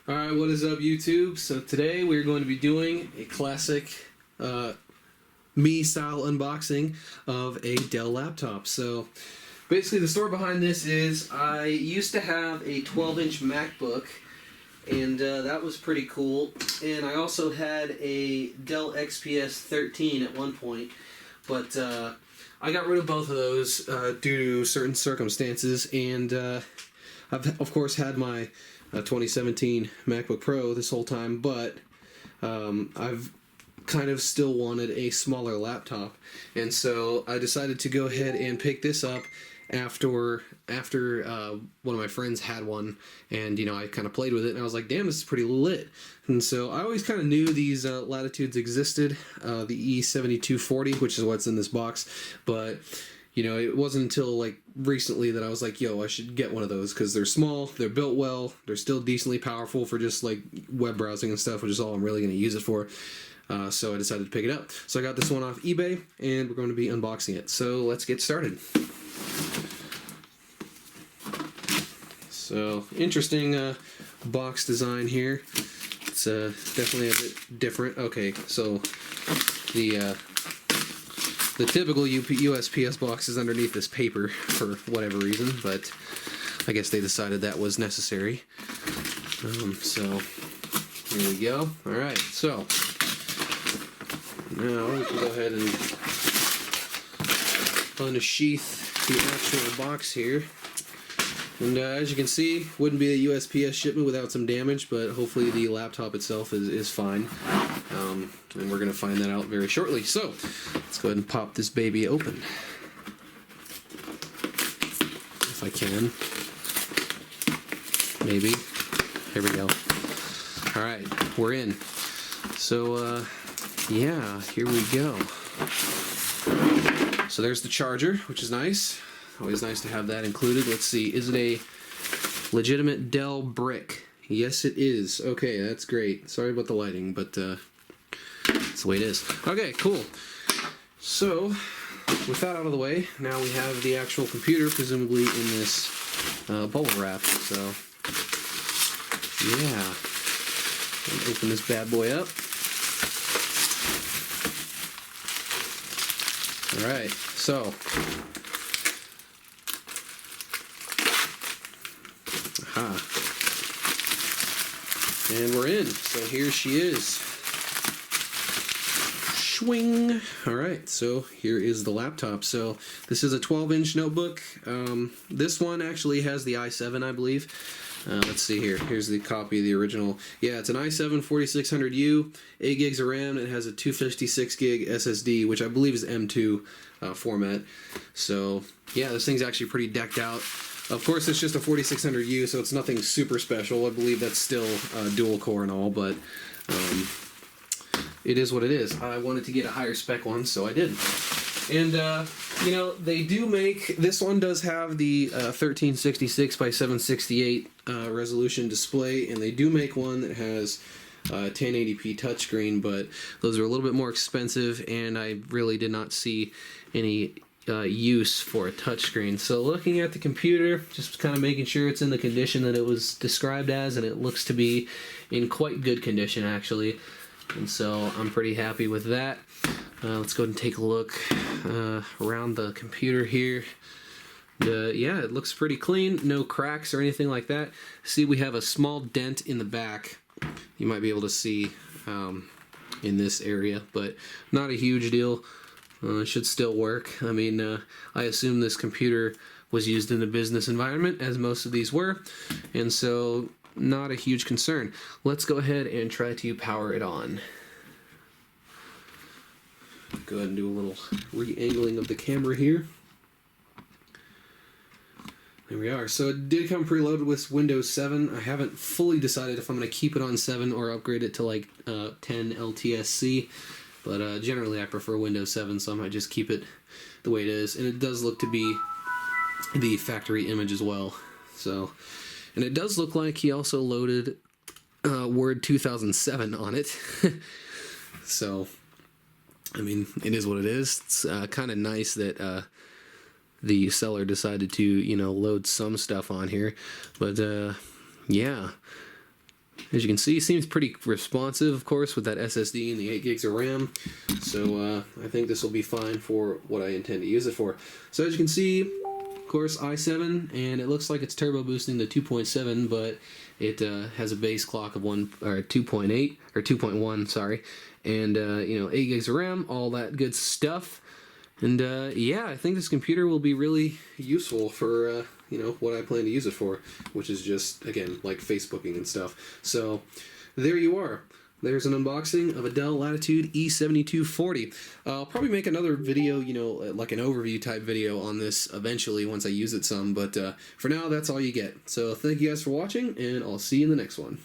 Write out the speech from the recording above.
Alright, what is up YouTube? So today we're going to be doing a classic me-style unboxing of a Dell laptop. So basically the story behind this is I used to have a 12-inch MacBook, and that was pretty cool. And I also had a Dell XPS 13 at one point, but I got rid of both of those due to certain circumstances, and I've of course had my 2017 MacBook Pro this whole time, but I've kind of still wanted a smaller laptop, and so I decided to go ahead and pick this up after one of my friends had one, and I kind of played with it, and I was like, damn, this is pretty lit. And so I always kind of knew these Latitudes existed, the E7240, which is what's in this box, but it wasn't until like recently that I was like, yo, I should get one of those because they're small, they're built well, they're still decently powerful for just like web browsing and stuff, which is all I'm really going to use it for. So I decided to pick it up. So I got this one off eBay, and we're going to be unboxing it. So let's get started. So interesting box design here. It's definitely a bit different. Okay, so the typical USPS box is underneath this paper for whatever reason, but I guess they decided that was necessary. So here we go. Alright, so now we can go ahead and unsheath the actual box here. And as you can see, wouldn't be a USPS shipment without some damage, but hopefully the laptop itself is fine. And we're going to find that out very shortly. So, let's go ahead and pop this baby open. If I can. Maybe. Here we go. Alright, we're in. So, yeah, here we go. So there's the charger, which is nice. Always nice to have that included. Let's see, is it a legitimate Dell brick? Yes, it is. Okay, that's great. Sorry about the lighting, but that's the way it is. Okay, cool. So, with that out of the way, now we have the actual computer, presumably in this bubble wrap. So, yeah. Open this bad boy up. Alright, so and we're in. So here she is. Swing. Alright, so here is the laptop. So this is a 12-inch notebook. This one actually has the i7, I believe. Let's see here. Here's the copy of the original. Yeah, it's an i7 4600U, 8 gigs of RAM. It has a 256 gig SSD, which I believe is M2 format. So yeah, this thing's actually pretty decked out. Of course, it's just a 4600U, so it's nothing super special. I believe that's still dual core and all, but it is what it is. I wanted to get a higher spec one, so I did. And they do make, this one does have the 1366 by 768 resolution display, and they do make one that has 1080p touchscreen, but those are a little bit more expensive, and I really did not see any use for a touchscreen. So looking at the computer, just kind of making sure it's in the condition that it was described as, and it looks to be in quite good condition actually, and so I'm pretty happy with that. Let's go ahead and take a look around the computer here. Yeah, it looks pretty clean, no cracks or anything like that. See, we have a small dent in the back. You might be able to see in this area, but not a huge deal. It should still work. I mean, I assume this computer was used in a business environment, as most of these were, and so not a huge concern. Let's go ahead and try to power it on. Go ahead and do a little re-angling of the camera here. There we are. So it did come preloaded with Windows 7. I haven't fully decided if I'm going to keep it on 7 or upgrade it to like 10 LTSC. But generally I prefer Windows 7, so I might just keep it the way it is. And it does look to be the factory image as well. So, and it does look like he also loaded Word 2007 on it. So, I mean, it is what it is. It's kind of nice that the seller decided to, load some stuff on here. But, yeah. As you can see, it seems pretty responsive, of course, with that SSD and the 8 gigs of RAM. So I think this will be fine for what I intend to use it for. So as you can see, of course, i7, and it looks like it's turbo boosting to 2.7, but it has a base clock of 2.8 or 2.1, sorry, and 8 gigs of RAM, all that good stuff. And yeah, I think this computer will be really useful for what I plan to use it for, which is just, again, like Facebooking and stuff. So there you are. There's an unboxing of a Dell Latitude E7240. I'll probably make another video, like an overview type video on this eventually once I use it some, but for now, that's all you get. So thank you guys for watching, and I'll see you in the next one.